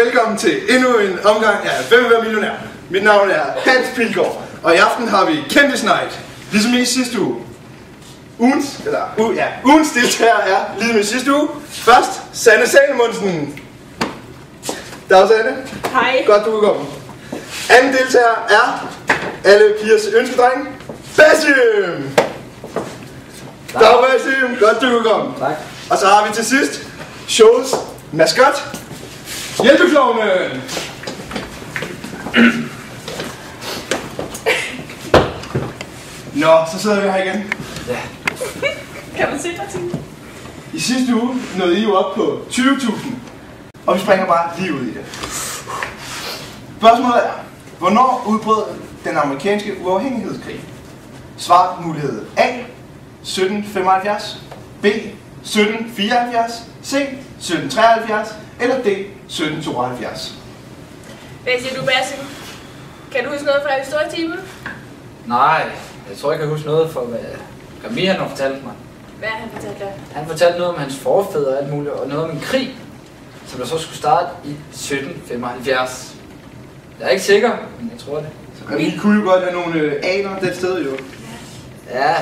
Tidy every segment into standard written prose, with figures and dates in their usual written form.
velkommen til endnu en omgang af Hvem vil være millionær? Mit navn er Hans Pilgaard, og i aften har vi Kendis Night, ligesom i sidste uge. Ugens deltager er ligesom i sidste uge. Først Sanne Salomonsen. Dag Sanne. Hej. Godt du kan komme. Anden deltager er alle pigers ønskedreng, Basim. Dag Basim. Godt du kan komme. Tak. Og så har vi til sidst showets maskot, Hjælpeklovnen. Nå, så sidder vi her igen. Ja. Kan man se dig til? I sidste uge nåede I jo op på 20.000, og vi springer bare lige ud i det. Spørgsmålet er, hvornår udbrød den amerikanske uafhængighedskrig? Svar mulighed A. 1775, B. 1774, C. 1773 eller D. 1772. Hvad siger du, Basim? Kan du huske noget fra historietimen? Nej, jeg tror ikke, jeg kan huske noget for, hvad Rami han har fortalt mig. Hvad har han fortalt dig? Han fortalte noget om hans forfædre og alt muligt, og noget om en krig, som der så skulle starte i 1775. Jeg er ikke sikker, men jeg tror det. Så vi kunne jo godt have nogle aner det sted jo. Ja.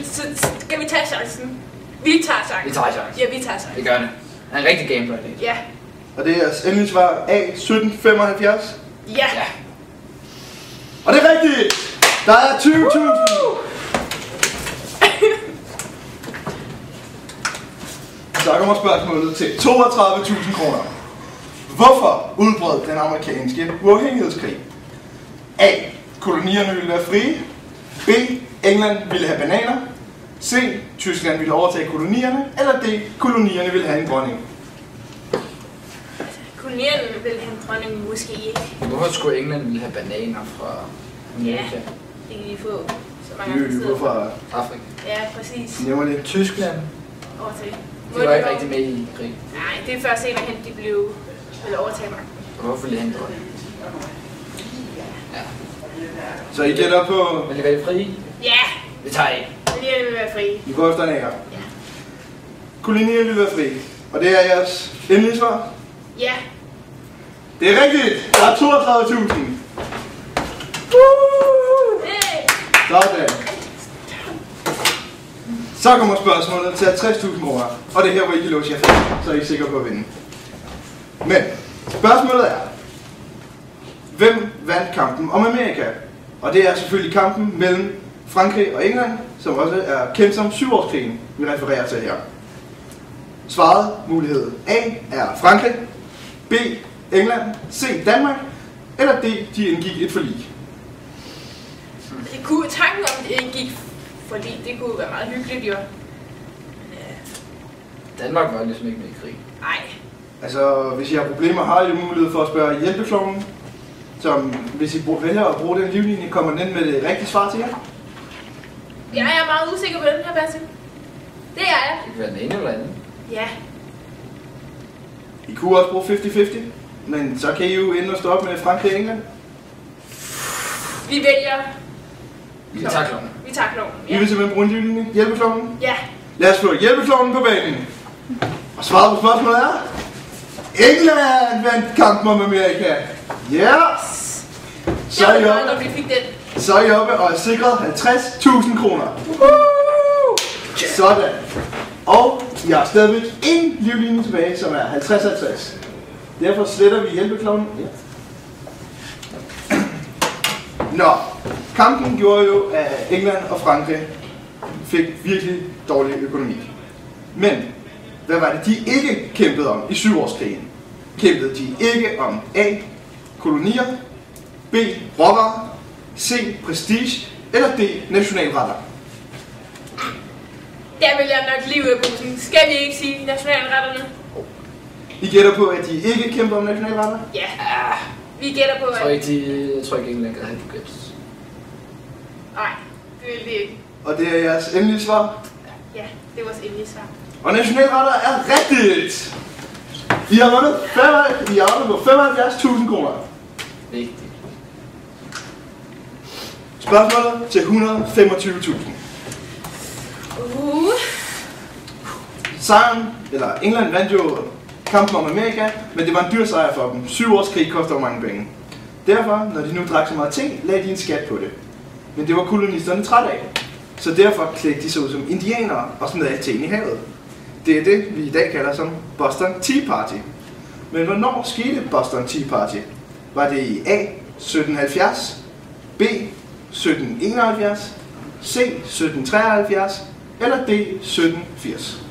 Så skal vi tage chancen? Vi tager chancen. Vi tager chancen. Ja, vi tager chancen. Det gør det. Han er en rigtig gambler, det. Ja. Og det er jeres endelige svar A. 1775. Ja. Ja. Og det er rigtigt! Der er 20.000! Så kommer spørgsmålet til 32.000 kroner. Hvorfor udbrød den amerikanske uafhængighedskrig? A. Kolonierne ville være frie. B. England ville have bananer. C. Tyskland ville overtage kolonierne. Eller D. Kolonierne ville have en dronning. Kolonierne vil have en dronning, måske ikke. Hvorfor skulle England ville have bananer fra Amerika? Ja. Det kan de få så mange andre Det steder. fra Afrika. Ja, præcis. nævner det. Tyskland. Overtage. De var ikke rigtig med i krig. Nej, det er først senere hen, de blev overtage magten. Hvorfor ville de have en dronning? Ja. Så I gætter på... Vil de være frie? Ja, Vi tager en. kolonierne vil være frie. I går efter en ære. Ja. Kolonierne ville være frie. Og det er jeres endelige svar? Ja. Det er rigtigt! Der er 32.000! Hey. Sådan. Så kommer spørgsmålet til 50.000 kroner. Og det er her, hvor I kan låse jer fast, så er I sikre på at vinde. Men spørgsmålet er, hvem vandt kampen om Amerika? Og det er selvfølgelig kampen mellem Frankrig og England, som også er kendt som syvårskrigen, vi refererer til her. Svaret, mulighed A, er Frankrig, B, England, C, Danmark, eller D, de indgik et forlig. Det kunne, tanken om det indgik forlig, det kunne være meget hyggeligt jo. Men, Danmark var ligesom ikke med i krig. nej. Altså, hvis I har problemer, har I jo mulighed for at spørge hjælpeklovnen, som hvis I vælger at bruge den livlinje, kommer den med det rigtige svar til jer. Jeg er meget usikker på den her, Basim. Det er jeg. Det kan være den ene eller anden. Ja. I kunne også bruge 50-50, men så kan I jo ende og stå op med Frankrig og England. Vi vælger... Vi tager klokken. Vi tager klokken. I vil simpelthen bruge en livlinje. Hjælpeklovnen. Ja. Lad os få hjælpeklovnen på banen. Og svaret på spørgsmålet er... England vandt kampen om Amerika. Ja! Yeah. Så er I oppe. Når vi fik den. Så er I oppe og er sikret 50.000 kroner. Sådan. Og I har stadigvæk en livlinje tilbage, som er 50-50. Derfor sletter vi hjælpeklovnen. Ja. Nå, kampen gjorde jo, at England og Frankrig fik virkelig dårlig økonomi. Men hvad var det, de ikke kæmpede om i syvårskrigen? Kæmpede de ikke om A. Kolonier, B. Råvarer, C. Prestige eller D. Nationalretter? Der vil jeg nok lige ud af bussen. Skal vi ikke sige nationalretterne? I gætter på, at de ikke kæmper om nationalretter? Ja. Vi gætter på, Jeg tror ikke England kan have Phuket. Nej, det vil det ikke. Og det er jeres endelige svar? Ja, det var vores endelige svar. Og nationalretter er rigtigt! I har vundet på 75.000 kroner. Vigtigt. Spørgsmålet til 125.000. Uh. Sejren, eller England vandt jo kampen om Amerika, men det var en dyr sejr for dem. 7 års krig koster mange penge. Derfor, når de nu drak så meget te, lagde de en skat på det. Men det var kolonisterne træt af. Så derfor klædte de sig ud som indianere og smed af teen i havet. Det er det, vi i dag kalder som Boston Tea Party. Men hvornår skete Boston Tea Party? Var det i A. 1770, B. 1771, C. 1773 eller D. 1780?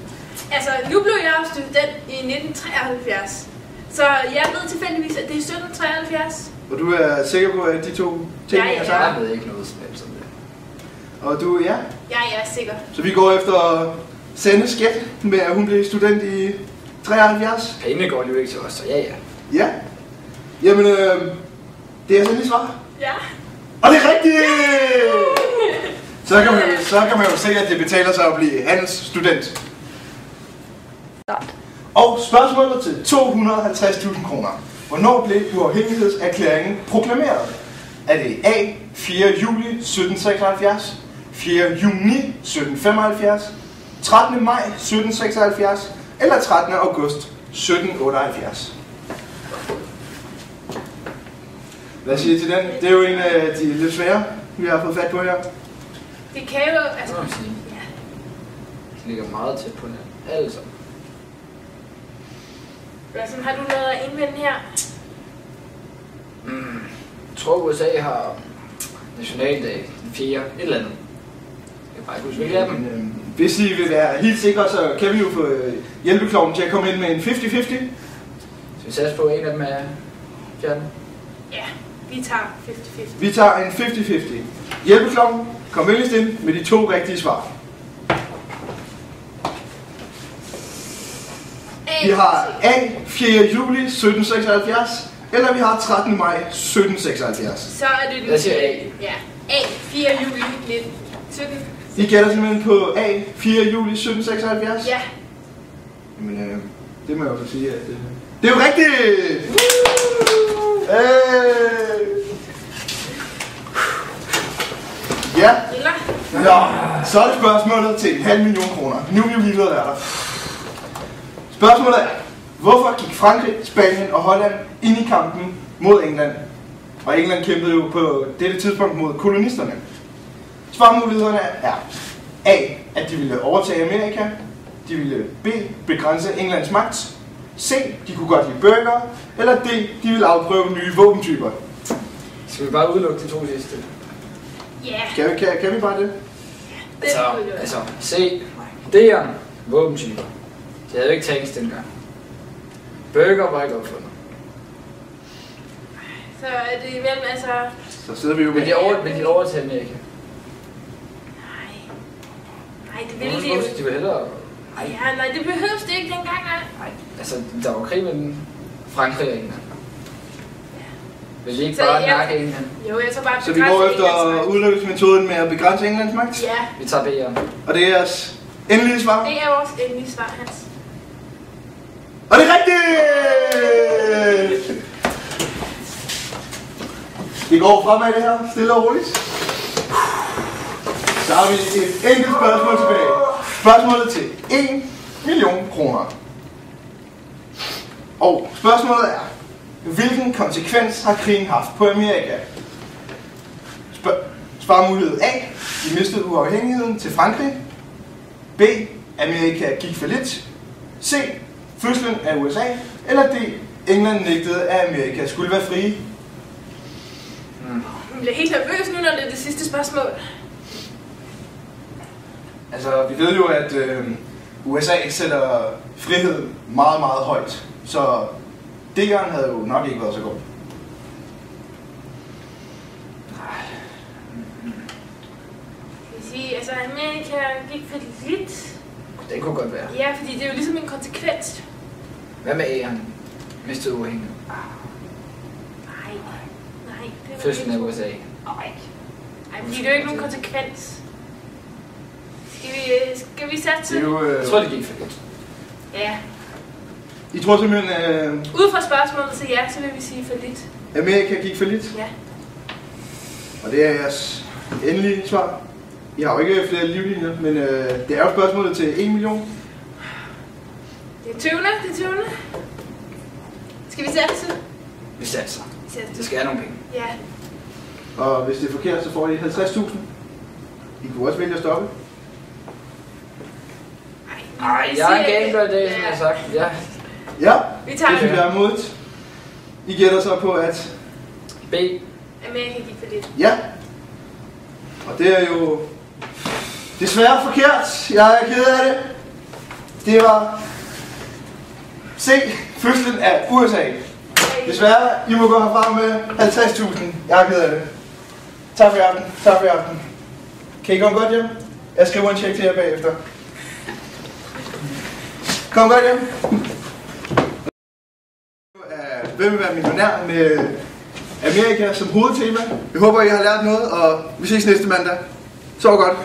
Altså, nu blev jeg jo student i 1973. Så jeg ved tilfældigvis, at det er 1773. Og du er sikker på, at de to ting Ja, er sammen? Jeg ved ikke noget som helst om det. Og du, ja? Ja, jeg er sikker. Så vi går efter Sandes gæt med, at hun blev student i 73? Pengene går jo ikke til os, så ja. Ja. Jamen, det er Sandes svar. Ja. Og det er rigtigt! Så kan man jo se, at det betaler sig at blive handelsstudent. Og spørgsmålet til 250.000 kroner. Hvornår blev uafhængighedserklæringen proklameret? Er det A. 4. juli 1776, 4. juni 1775, 13. maj 1776 eller 13. august 1778? Hvad siger I til den? Det er jo en af de lidt svære, vi har fået fat på her. Det kan jo, altså... Det må man sige. Ja. Det ligger meget tæt på den. Alle sammen. Altså, har du noget at indvende her? Jeg tror, USA har nationaldag, den 4. et eller andet. Jeg kan bare ikke huske, hvilke af dem. Men, hvis I vil være helt sikre, så kan vi jo få hjælpekloven til at komme ind med en 50-50. Så vi satser på, at en af dem er fjernet. Ja, vi tager 50-50. Vi tager en 50-50. Hjælpekloven, kom venligst ind med de 2 rigtige svar. Vi har A. 4. juli 1776, eller vi har 13. maj 1776. Så er det den... Jeg siger A. Ja, A. 4. juli 1917. I gætter simpelthen på A. 4. juli 1776? Ja. Jamen, det må jeg jo så sige, at det er jo rigtigt! Ja. Eller? Ja, så er det spørgsmålet til 500.000 kroner. Nu er vi jo lige ved at være der. Spørgsmålet er, hvorfor gik Frankrig, Spanien og Holland ind i kampen mod England? Og England kæmpede jo på dette tidspunkt mod kolonisterne. Svarmulighederne er A. At de ville overtage Amerika. De ville B. Begrænse Englands magt. C. De kunne godt lide burger. Eller D. De ville afprøve nye våbentyper. Skal vi bare udelukke de 2 sidste? Ja. Kan vi bare det? Det er det. Altså, se, D'eren, våbentyper. Det havde jo ikke tanks dengang. Burger var ikke opfundet. Så er det imellem, altså... Så sidder vi jo med... Men de overtager Amerika. Nej, det ville de jo. De vil hellere... Ja, nej, det behøves det ikke dengang, nej. Nej, altså, der var krig mellem Frankrig og England. Vil de ikke Så bare jeg- nakke England? Jo, jeg så bare Så vi går efter udlykkelsesmetoden med at begrænse Englands magt? Ja, Vi tager D'eren. Og det er jeres endelige svar? det er vores endelige svar, Hans. Og det er rigtigt! Vi går fremad det her, stille og roligt. Så har vi et enkelt spørgsmål tilbage. Spørgsmålet til 1 million kroner. Og spørgsmålet er, hvilken konsekvens har krigen haft på Amerika? Svarmulighed A. De mistede uafhængigheden til Frankrig. B. Amerika gik fallit. C. Fødslen af USA. Eller D. England nægtede, at Amerika skulle være frie. Jeg bliver helt nervøs nu, når det er det sidste spørgsmål. Altså, vi ved jo, at USA sætter frihed meget, meget højt. Så D'eren havde jo nok ikke været så godt. Jeg vil sige, altså Amerika gik for lidt. Det kunne godt være. Ja, fordi det er jo ligesom en konsekvens. Hvad med A'eren? Mistede uafhængighed. Nej, det er jo Fødslen af ikke- USA. Nej, fordi det er jo ikke nogen konsekvens. Skal vi satse? Det er jo, Jeg tror, det gik for lidt. Ja. I tror simpelthen, Ud fra spørgsmålet til jer, så vil vi sige for lidt. Amerika gik for lidt? Ja. Og det er jeres endelige svar. I har jo ikke flere livlinjer, men det er jo spørgsmålet til 1 million. Det Det 20. Skal vi satse? Vi satser. Satse. Det skal have nogle penge. Ja. Og hvis det er forkert, så får I 50.000. I kunne også vælge at stoppe. Ej, jeg er gambler i dag, som jeg har sagt. Ja. Ja, Vi tager det synes det. jeg er modigt. I gætter så på, at B. Amerika gik for lidt. ja. Og det er jo desværre forkert. Jeg er ked af det. Det var C. Fødslen af USA. Desværre, I må gå herfra med 50.000. Jeg er ked af det. Tak for i aften. Tak for i aften. Kan I komme godt hjem? Jeg skriver en check til jer bagefter. Kom godt hjem. Hvem vil være millionær med Amerika som hovedtema? Jeg håber, I har lært noget, og vi ses næste mandag. Så godt.